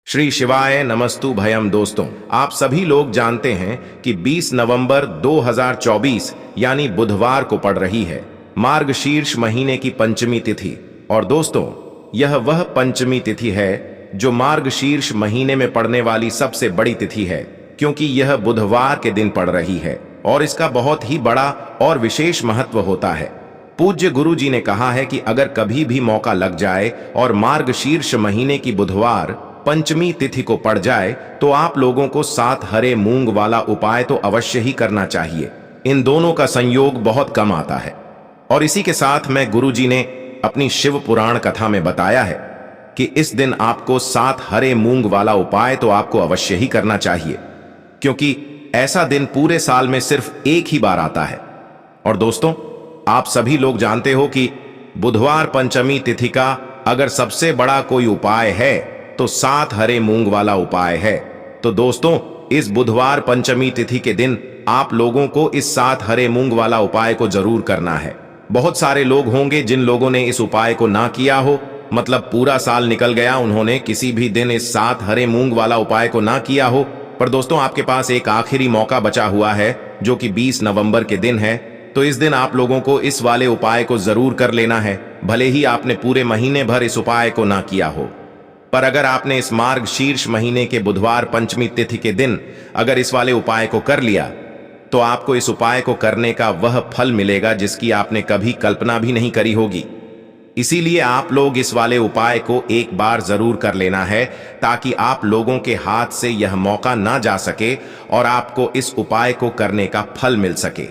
श्री शिवाय नमस्तु भयम। दोस्तों, आप सभी लोग जानते हैं कि 20 नवंबर 2024 यानी बुधवार को पड़ रही है मार्गशीर्ष महीने की पंचमी तिथि। और दोस्तों, यह वह पंचमी तिथि है जो मार्गशीर्ष महीने में पड़ने वाली सबसे बड़ी तिथि है, क्योंकि यह बुधवार के दिन पड़ रही है और इसका बहुत ही बड़ा और विशेष महत्व होता है। पूज्य गुरु जी ने कहा है कि अगर कभी भी मौका लग जाए और मार्गशीर्ष महीने की बुधवार पंचमी तिथि को पड़ जाए तो आप लोगों को 7 हरे मूंग वाला उपाय तो अवश्य ही करना चाहिए। इन दोनों का संयोग बहुत कम आता है। और इसी के साथ में गुरु जी ने अपनी शिव पुराण कथा में बताया है कि इस दिन आपको 7 हरे मूंग वाला उपाय तो आपको अवश्य ही करना चाहिए, क्योंकि ऐसा दिन पूरे साल में सिर्फ एक ही बार आता है। और दोस्तों, आप सभी लोग जानते हो कि बुधवार पंचमी तिथि का अगर सबसे बड़ा कोई उपाय है तो 7 हरे मूंग वाला उपाय है। तो दोस्तों, इस बुधवार पंचमी तिथि के दिन आप लोगों को इस 7 हरे मूंग वाला उपाय को जरूर करना है। बहुत सारे लोग होंगे जिन लोगों ने इस उपाय को ना किया हो, मतलब पूरा साल निकल गया, उन्होंने किसी भी दिन इस 7 हरे मूंग वाला उपाय को ना किया हो। पर दोस्तों, आपके पास एक आखिरी मौका बचा हुआ है जो कि 20 नवंबर के दिन है। तो इस दिन आप लोगों को इस वाले उपाय को जरूर कर लेना है, भले ही आपने पूरे महीने भर इस उपाय को ना किया हो। पर अगर आपने इस मार्गशीर्ष महीने के बुधवार पंचमी तिथि के दिन अगर इस वाले उपाय को कर लिया तो आपको इस उपाय को करने का वह फल मिलेगा जिसकी आपने कभी कल्पना भी नहीं करी होगी। इसीलिए आप लोग इस वाले उपाय को एक बार जरूर कर लेना है, ताकि आप लोगों के हाथ से यह मौका ना जा सके और आपको इस उपाय को करने का फल मिल सके।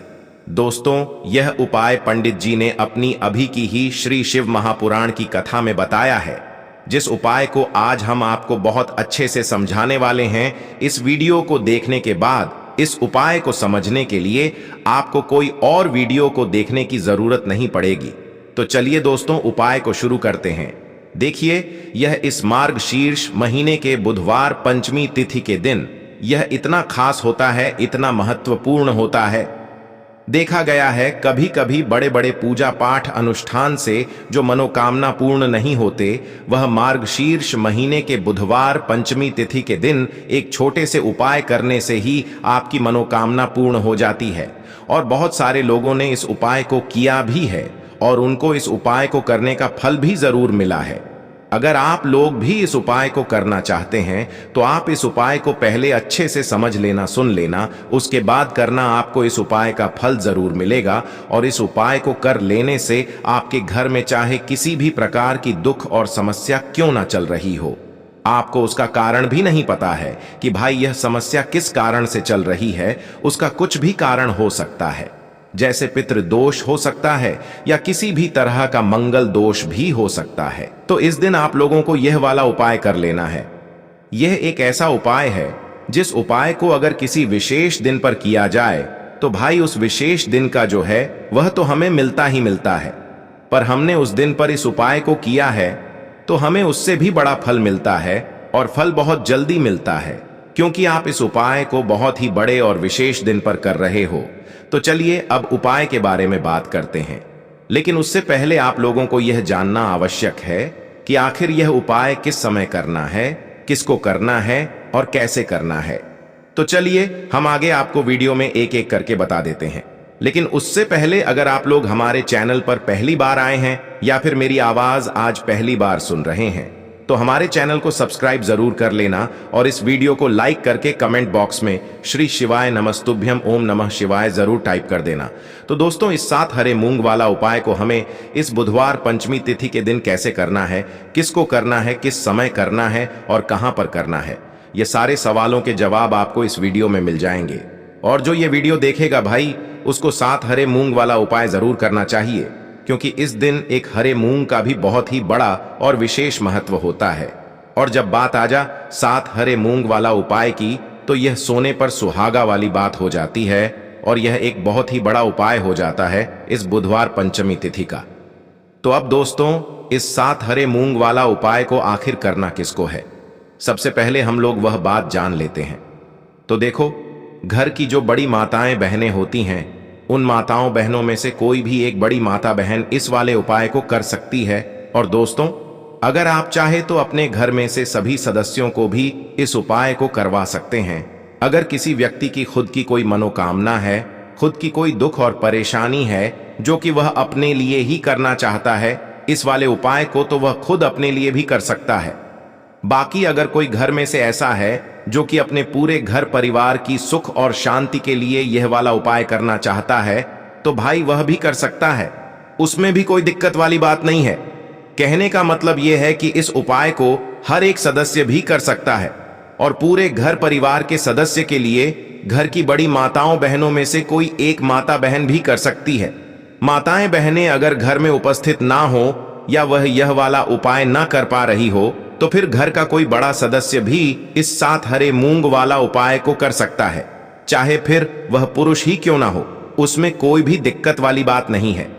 दोस्तों, यह उपाय पंडित जी ने अपनी अभी की ही श्री शिव महापुराण की कथा में बताया है, जिस उपाय को आज हम आपको बहुत अच्छे से समझाने वाले हैं। इस वीडियो को देखने के बाद इस उपाय को समझने के लिए आपको कोई और वीडियो को देखने की जरूरत नहीं पड़ेगी। तो चलिए दोस्तों, उपाय को शुरू करते हैं। देखिए, यह इस मार्गशीर्ष महीने के बुधवार पंचमी तिथि के दिन यह इतना खास होता है, इतना महत्वपूर्ण होता है। देखा गया है कभी कभी बड़े बड़े पूजा पाठ अनुष्ठान से जो मनोकामना पूर्ण नहीं होते, वह मार्गशीर्ष महीने के बुधवार पंचमी तिथि के दिन एक छोटे से उपाय करने से ही आपकी मनोकामना पूर्ण हो जाती है। और बहुत सारे लोगों ने इस उपाय को किया भी है और उनको इस उपाय को करने का फल भी जरूर मिला है। अगर आप लोग भी इस उपाय को करना चाहते हैं तो आप इस उपाय को पहले अच्छे से समझ लेना, सुन लेना, उसके बाद करना। आपको इस उपाय का फल जरूर मिलेगा और इस उपाय को कर लेने से आपके घर में चाहे किसी भी प्रकार की दुख और समस्या क्यों ना चल रही हो, आपको उसका कारण भी नहीं पता है कि भाई यह समस्या किस कारण से चल रही है, उसका कुछ भी कारण हो सकता है। जैसे पितृ दोष हो सकता है या किसी भी तरह का मंगल दोष भी हो सकता है। तो इस दिन आप लोगों को यह वाला उपाय कर लेना है। यह एक ऐसा उपाय है जिस उपाय को अगर किसी विशेष दिन पर किया जाए तो भाई उस विशेष दिन का जो है वह तो हमें मिलता ही मिलता है। पर हमने उस दिन पर इस उपाय को किया है तो हमें उससे भी बड़ा फल मिलता है, और फल बहुत जल्दी मिलता है, क्योंकि आप इस उपाय को बहुत ही बड़े और विशेष दिन पर कर रहे हो। तो चलिए अब उपाय के बारे में बात करते हैं। लेकिन उससे पहले आप लोगों को यह जानना आवश्यक है कि आखिर यह उपाय किस समय करना है, किसको करना है और कैसे करना है। तो चलिए हम आगे आपको वीडियो में एक एक करके बता देते हैं। लेकिन उससे पहले अगर आप लोग हमारे चैनल पर पहली बार आए हैं या फिर मेरी आवाज आज पहली बार सुन रहे हैं तो हमारे चैनल को सब्सक्राइब जरूर कर लेना और इस वीडियो को लाइक करके कमेंट बॉक्स में श्री शिवाय नमस्तुभ्यम ओम नमः शिवाय जरूर टाइप कर देना। तो दोस्तों, इस 7 हरे मूंग वाला उपाय को हमें इस बुधवार पंचमी तिथि के दिन कैसे करना है, किसको करना है, किस समय करना है और कहां पर करना है, ये सारे सवालों के जवाब आपको इस वीडियो में मिल जाएंगे। और जो ये वीडियो देखेगा भाई, उसको 7 हरे मूंग वाला उपाय जरूर करना चाहिए, क्योंकि इस दिन एक हरे मूंग का भी बहुत ही बड़ा और विशेष महत्व होता है। और जब बात आ जा 7 हरे मूंग वाला उपाय की, तो यह सोने पर सुहागा वाली बात हो जाती है और यह एक बहुत ही बड़ा उपाय हो जाता है इस बुधवार पंचमी तिथि का। तो अब दोस्तों, इस 7 हरे मूंग वाला उपाय को आखिर करना किसको है, सबसे पहले हम लोग वह बात जान लेते हैं। तो देखो, घर की जो बड़ी माताएं बहनें होती हैं, उन माताओं बहनों में से कोई भी एक बड़ी माता बहन इस वाले उपाय को कर सकती है। और दोस्तों, अगर आप चाहे तो अपने घर में से सभी सदस्यों को भी इस उपाय को करवा सकते हैं। अगर किसी व्यक्ति की खुद की कोई मनोकामना है, खुद की कोई दुख और परेशानी है जो कि वह अपने लिए ही करना चाहता है इस वाले उपाय को, तो वह खुद अपने लिए भी कर सकता है। बाकी अगर कोई घर में से ऐसा है जो कि अपने पूरे घर परिवार की सुख और शांति के लिए यह वाला उपाय करना चाहता है, तो भाई वह भी कर सकता है, उसमें भी कोई दिक्कत वाली बात नहीं है। कहने का मतलब यह है कि इस उपाय को हर एक सदस्य भी कर सकता है और पूरे घर परिवार के सदस्य के लिए घर की बड़ी माताओं बहनों में से कोई एक माता बहन भी कर सकती है। माताएं बहनें अगर घर में उपस्थित ना हो या वह यह वाला उपाय ना कर पा रही हो, तो फिर घर का कोई बड़ा सदस्य भी इस 7 हरे मूंग वाला उपाय को कर सकता है, चाहे फिर वह पुरुष ही क्यों ना हो, उसमें कोई भी दिक्कत वाली बात नहीं है।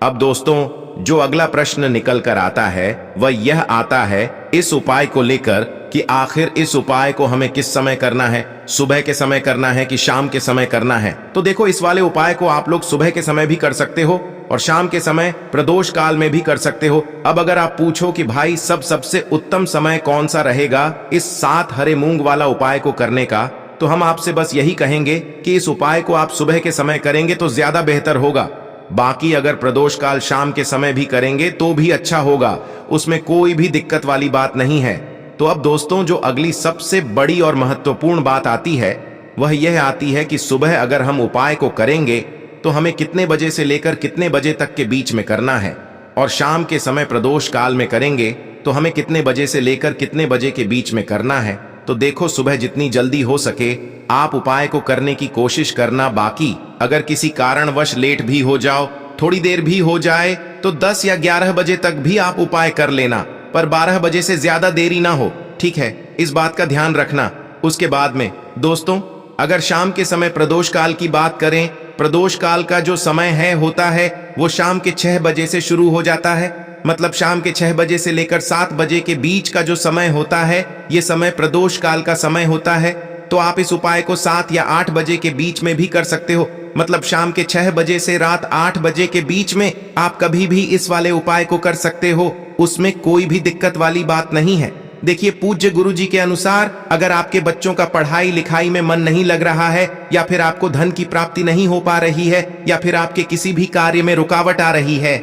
अब दोस्तों, जो अगला प्रश्न निकल कर आता है वह यह आता है इस उपाय को लेकर कि आखिर इस उपाय को हमें किस समय करना है, सुबह के समय करना है कि शाम के समय करना है। तो देखो, इस वाले उपाय को आप लोग सुबह के समय भी कर सकते हो और शाम के समय प्रदोष काल में भी कर सकते हो। अब अगर आप पूछो कि भाई सबसे उत्तम समय कौन सा रहेगा इस 7 हरे मूंग वाला उपाय को करने का, तो हम आपसे बस यही कहेंगे कि इस उपाय को आप सुबह के समय करेंगे तो ज्यादा बेहतर होगा। बाकी अगर प्रदोष काल शाम के समय भी करेंगे तो भी अच्छा होगा, उसमें कोई भी दिक्कत वाली बात नहीं है। तो अब दोस्तों, जो अगली सबसे बड़ी और महत्वपूर्ण बात आती है वह यह आती है कि सुबह अगर हम उपाय को करेंगे तो हमें कितने बजे से लेकर कितने बजे तक के बीच में करना है, और शाम के समय प्रदोष काल में करेंगे तो हमें कितने बजे से लेकर कितने बजे के बीच में करना है। तो देखो, सुबह जितनी जल्दी हो सके आप उपाय को करने की कोशिश करना। बाकी अगर किसी कारणवश लेट भी हो जाओ, थोड़ी देर भी हो जाए, तो 10 या 11 बजे तक भी आप उपाय कर लेना, पर 12 बजे से ज्यादा देरी ना हो, ठीक है? इस बात का ध्यान रखना। उसके बाद में दोस्तों, अगर शाम के समय प्रदोष काल की बात करें, प्रदोष काल का जो समय होता है वो शाम के 6 बजे से शुरू हो जाता है। मतलब शाम के 6 बजे से लेकर 7 बजे के बीच का जो समय होता है, ये समय प्रदोष काल का समय होता है। तो आप इस उपाय को 7 या 8 बजे के बीच में भी कर सकते हो। मतलब शाम के 6 बजे से रात 8 बजे के बीच में आप कभी भी इस वाले उपाय को कर सकते हो, उसमें कोई भी दिक्कत वाली बात नहीं है। देखिए, पूज्य गुरु जी के अनुसार अगर आपके बच्चों का पढ़ाई लिखाई में मन नहीं लग रहा है, या फिर आपको धन की प्राप्ति नहीं हो पा रही है, या फिर आपके किसी भी कार्य में रुकावट आ रही है,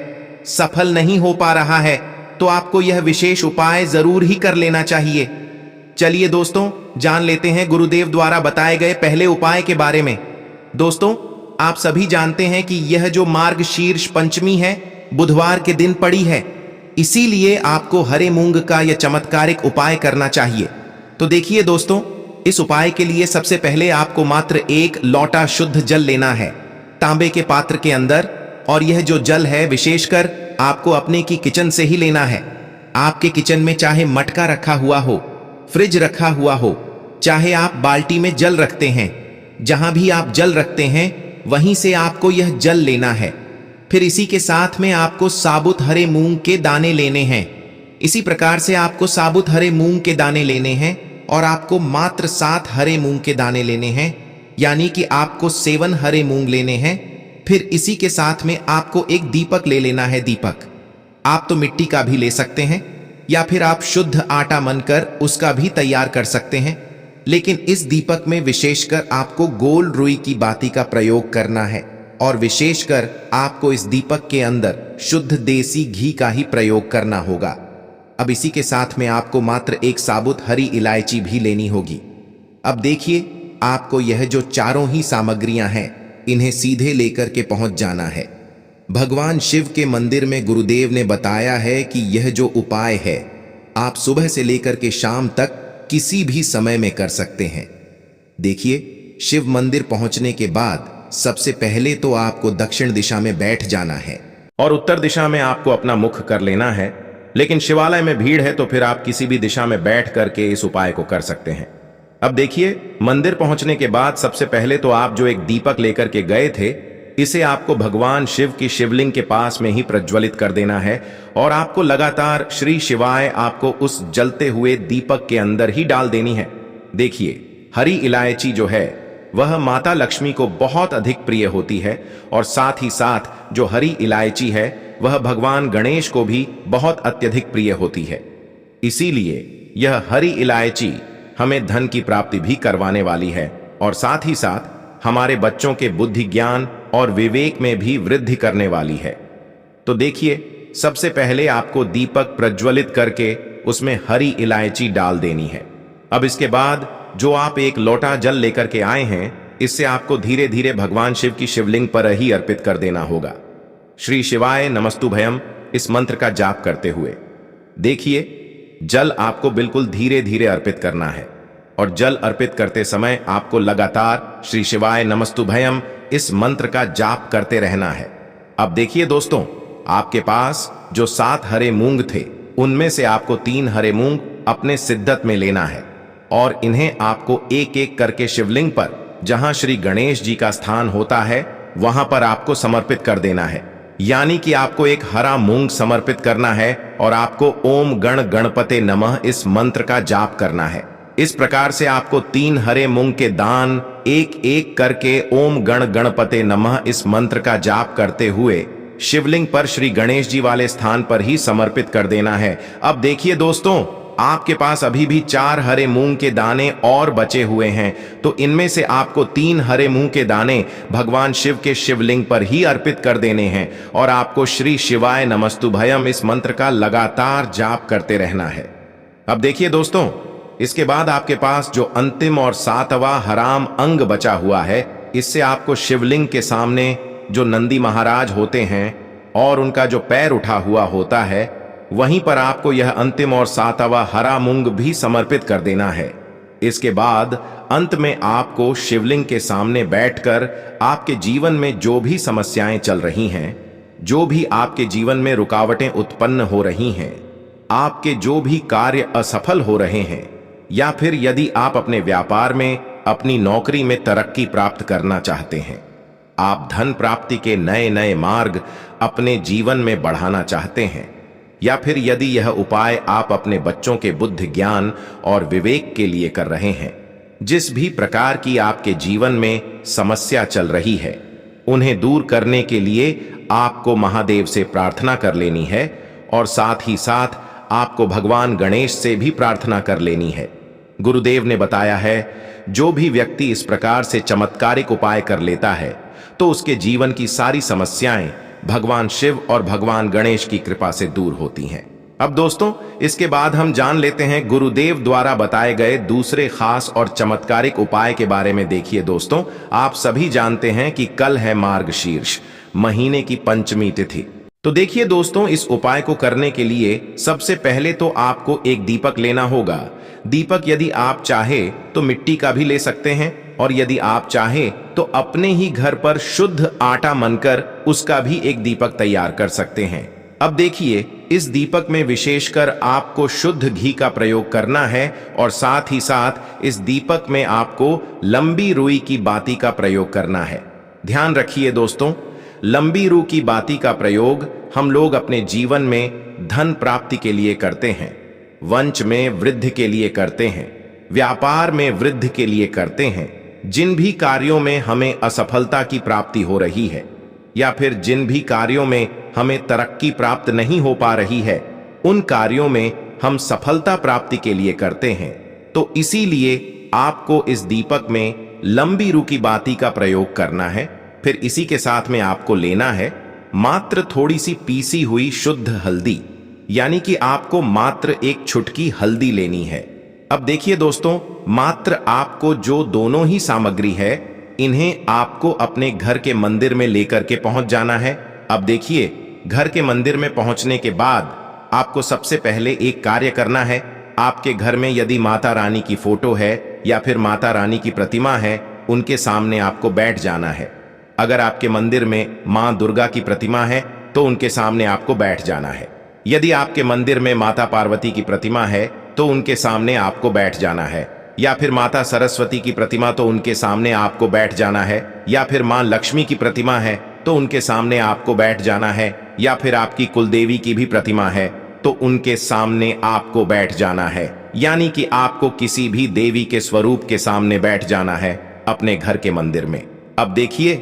सफल नहीं हो पा रहा है, तो आपको यह विशेष उपाय जरूर ही कर लेना चाहिए। चलिए दोस्तों, जान लेते हैं गुरुदेव द्वारा बताए गए पहले उपाय के बारे में। दोस्तों, आप सभी जानते हैं कि यह जो मार्गशीर्ष पंचमी है, बुधवार के दिन पड़ी है, इसीलिए आपको हरे मूंग का यह चमत्कारिक उपाय करना चाहिए। तो देखिए दोस्तों, इस उपाय के लिए सबसे पहले आपको मात्र 1 लोटा शुद्ध जल लेना है तांबे के पात्र के अंदर, और यह जो जल है विशेषकर आपको अपने की किचन से ही लेना है। आपके किचन में चाहे मटका रखा हुआ हो, फ्रिज रखा हुआ हो, चाहे आप बाल्टी में जल रखते हैं, जहां भी आप जल रखते हैं वहीं से आपको यह जल लेना है। फिर इसी के साथ में आपको साबुत हरे मूंग के दाने लेने हैं। इसी प्रकार से आपको साबुत हरे मूंग के दाने लेने हैं, और आपको मात्र 7 हरे मूंग के दाने लेने हैं, यानी कि आपको 7 हरे मूंग लेने हैं। फिर इसी के साथ में आपको एक दीपक ले लेना है। दीपक आप तो मिट्टी का भी ले सकते हैं, या फिर आप शुद्ध आटा मनकर उसका भी तैयार कर सकते हैं, लेकिन इस दीपक में विशेषकर आपको गोल रुई की बाती का प्रयोग करना है, और विशेषकर आपको इस दीपक के अंदर शुद्ध देसी घी का ही प्रयोग करना होगा। अब इसी के साथ में आपको मात्र 1 साबुत हरी इलायची भी लेनी होगी। अब देखिए, आपको यह जो चारों ही सामग्रियां हैं, इन्हें सीधे लेकर के पहुंच जाना है। भगवान शिव के मंदिर में गुरुदेव ने बताया है कि यह जो उपाय है आप सुबह से लेकर के शाम तक किसी भी समय में कर सकते हैं। देखिए, शिव मंदिर पहुंचने के बाद सबसे पहले तो आपको दक्षिण दिशा में बैठ जाना है, और उत्तर दिशा में आपको अपना मुख कर लेना है। लेकिन शिवालय में भीड़ है तो फिर आप किसी भी दिशा में बैठ करके इस उपाय को कर सकते हैं। अब देखिए, मंदिर पहुंचने के बाद सबसे पहले तो आप जो एक दीपक लेकर के गए थे, इसे आपको भगवान शिव की शिवलिंग के पास में ही प्रज्वलित कर देना है, और आपको लगातार श्री शिवाय आपको उस जलते हुए दीपक के अंदर ही डाल देनी है। देखिए, हरी इलायची जो है वह माता लक्ष्मी को बहुत अधिक प्रिय होती है, और साथ ही साथ जो हरी इलायची है वह भगवान गणेश को भी बहुत अत्यधिक प्रिय होती है। इसीलिए यह हरी इलायची हमें धन की प्राप्ति भी करवाने वाली है और साथ ही साथ हमारे बच्चों के बुद्धि ज्ञान और विवेक में भी वृद्धि करने वाली है। तो देखिए, सबसे पहले आपको दीपक प्रज्वलित करके उसमें हरी इलायची डाल देनी है। अब इसके बाद जो आप एक लोटा जल लेकर के आए हैं, इससे आपको धीरे धीरे भगवान शिव की शिवलिंग पर ही अर्पित कर देना होगा। श्री शिवाय नमस्तुभयम इस मंत्र का जाप करते हुए देखिए, जल आपको बिल्कुल धीरे धीरे अर्पित करना है और जल अर्पित करते समय आपको लगातार श्री शिवाय नमस्तुभयम इस मंत्र का जाप करते रहना है। अब देखिए दोस्तों, आपके पास जो 7 हरे मूंग थे, उनमें से आपको 3 हरे मूंग अपने सिद्धत में लेना है और इन्हें आपको एक एक करके शिवलिंग पर, जहां श्री गणेश जी का स्थान होता है, वहां पर आपको समर्पित कर देना है। यानी कि आपको एक हरा मूंग समर्पित करना है और आपको ओम गण गणपते नमः इस मंत्र का जाप करना है। इस प्रकार से आपको 3 हरे मूंग के दान एक एक करके ओम गण गणपते नमः इस मंत्र का जाप करते हुए शिवलिंग पर श्री गणेश जी वाले स्थान पर ही समर्पित कर देना है। अब देखिए दोस्तों, आपके पास अभी भी 4 हरे मूंग के दाने और बचे हुए हैं, तो इनमें से आपको 3 हरे मूंग के दाने भगवान शिव के शिवलिंग पर ही अर्पित कर देने हैं और आपको श्री शिवाय नमस्तुभयम इस मंत्र का लगातार जाप करते रहना है। अब देखिए दोस्तों, इसके बाद आपके पास जो अंतिम और 7वां हराम अंग बचा हुआ है, इससे आपको शिवलिंग के सामने जो नंदी महाराज होते हैं और उनका जो पैर उठा हुआ होता है, वहीं पर आपको यह अंतिम और 7वां हरा मूंग भी समर्पित कर देना है। इसके बाद अंत में आपको शिवलिंग के सामने बैठकर आपके जीवन में जो भी समस्याएं चल रही हैं, जो भी आपके जीवन में रुकावटें उत्पन्न हो रही हैं, आपके जो भी कार्य असफल हो रहे हैं, या फिर यदि आप अपने व्यापार में, अपनी नौकरी में तरक्की प्राप्त करना चाहते हैं, आप धन प्राप्ति के नए नए मार्ग अपने जीवन में बढ़ाना चाहते हैं, या फिर यदि यह उपाय आप अपने बच्चों के बुद्धि ज्ञान और विवेक के लिए कर रहे हैं, जिस भी प्रकार की आपके जीवन में समस्या चल रही है, उन्हें दूर करने के लिए आपको महादेव से प्रार्थना कर लेनी है और साथ ही साथ आपको भगवान गणेश से भी प्रार्थना कर लेनी है। गुरुदेव ने बताया है, जो भी व्यक्ति इस प्रकार से चमत्कारिक उपाय कर लेता है, तो उसके जीवन की सारी समस्याएं भगवान शिव और भगवान गणेश की कृपा से दूर होती हैं। अब दोस्तों, इसके बाद हम जान लेते हैं गुरुदेव द्वारा बताए गए दूसरे खास और चमत्कारिक उपाय के बारे में। देखिए दोस्तों, आप सभी जानते हैं कि कल है मार्गशीर्ष महीने की पंचमी तिथि। तो देखिए दोस्तों, इस उपाय को करने के लिए सबसे पहले तो आपको एक दीपक लेना होगा। दीपक यदि आप चाहे तो मिट्टी का भी ले सकते हैं और यदि आप चाहे तो अपने ही घर पर शुद्ध आटा मनकर उसका भी एक दीपक तैयार कर सकते हैं। अब देखिए, इस दीपक में विशेषकर आपको शुद्ध घी का प्रयोग करना है और साथ ही साथ इस दीपक में आपको लंबी रुई की बाती का प्रयोग करना है। ध्यान रखिए दोस्तों, लंबी रुई की बाती का प्रयोग हम लोग अपने जीवन में धन प्राप्ति के लिए करते हैं, वंश में वृद्धि के लिए करते हैं, व्यापार में वृद्धि के लिए करते हैं। जिन भी कार्यों में हमें असफलता की प्राप्ति हो रही है या फिर जिन भी कार्यों में हमें तरक्की प्राप्त नहीं हो पा रही है, उन कार्यों में हम सफलता प्राप्ति के लिए करते हैं। तो इसीलिए आपको इस दीपक में लंबी रुई की बाती का प्रयोग करना है। फिर इसी के साथ में आपको लेना है मात्र थोड़ी सी पीसी हुई शुद्ध हल्दी, यानी कि आपको मात्र एक चुटकी हल्दी लेनी है। अब देखिए दोस्तों, मात्र आपको जो दोनों ही सामग्री है, इन्हें आपको अपने घर के मंदिर में लेकर के पहुंच जाना है। अब देखिए, घर के मंदिर में पहुंचने के बाद आपको सबसे पहले एक कार्य करना है। आपके घर में यदि माता रानी की फोटो है या फिर माता रानी की प्रतिमा है, उनके सामने आपको बैठ जाना है। अगर आपके मंदिर में मां दुर्गा की प्रतिमा है तो उनके सामने आपको बैठ जाना है। यदि आपके मंदिर में माता पार्वती की प्रतिमा है तो उनके सामने आपको बैठ जाना है, या फिर माता सरस्वती की प्रतिमा तो उनके सामने आपको बैठ जाना है, या फिर मां लक्ष्मी की प्रतिमा है तो उनके सामने आपको बैठ जाना है, या फिर आपकी कुलदेवी की भी प्रतिमा है तो उनके सामने आपको बैठ जाना है। यानी कि आपको किसी भी देवी के स्वरूप के सामने बैठ जाना है अपने घर के मंदिर में। अब देखिए,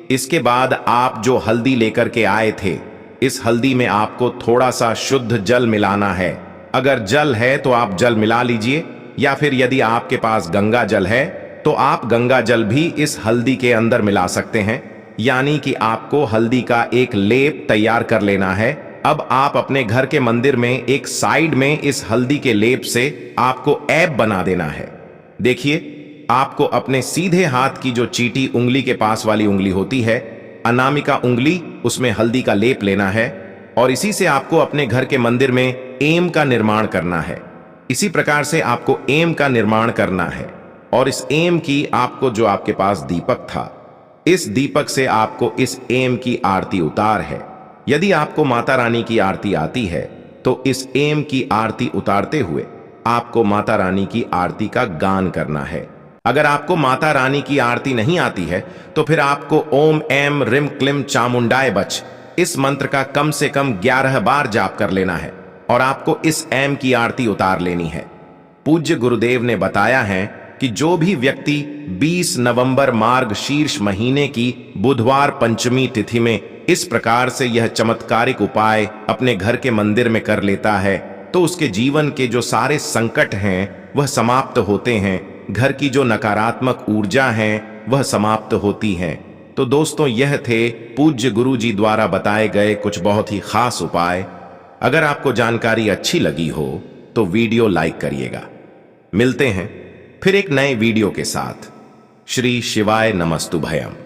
इसके बाद आप जो हल्दी लेकर के आए थे, इस हल्दी में आपको थोड़ा सा शुद्ध जल मिलाना है अगर जल है तो आप जल मिला लीजिए, या फिर यदि आपके पास गंगा जल है तो आप गंगा जल भी इस हल्दी के अंदर मिला सकते हैं। यानी कि आपको हल्दी का एक लेप तैयार कर लेना है। अब आप अपने घर के मंदिर में एक साइड में इस हल्दी के लेप से आपको ऐप बना देना है। देखिए, आपको अपने सीधे हाथ की जो चीटी उंगली के पास वाली उंगली होती है, अनामिका उंगली, उसमें हल्दी का लेप लेना है और इसी से आपको अपने घर के मंदिर में एम का निर्माण करना है। इसी प्रकार से आपको एम का निर्माण करना है और इस एम की आपको, जो आपके पास दीपक था, इस दीपक से आपको इस एम की आरती उतार है। यदि आपको माता रानी की आरती आती है तो इस एम की आरती उतारते हुए आपको माता रानी की आरती का गान करना है। अगर आपको माता रानी की आरती नहीं आती है तो फिर आपको ओम एम रिम क्लिम चामुंडाय बच इस मंत्र का कम से कम 11 बार जाप कर लेना है और आपको इस एम की आरती उतार लेनी है। पूज्य गुरुदेव ने बताया है कि जो भी व्यक्ति 20 नवंबर मार्ग शीर्ष महीने की बुधवार पंचमी तिथि में इस प्रकार से यह चमत्कारिक उपाय अपने घर के मंदिर में कर लेता है तो उसके जीवन के जो सारे संकट हैं वह समाप्त होते हैं, घर की जो नकारात्मक ऊर्जा हैं वह समाप्त होती हैं। तो दोस्तों, यह थे पूज्य गुरु जी द्वारा बताए गए कुछ बहुत ही खास उपाय। अगर आपको जानकारी अच्छी लगी हो तो वीडियो लाइक करिएगा। मिलते हैं फिर एक नए वीडियो के साथ। श्री शिवाय नमस्तुभयम।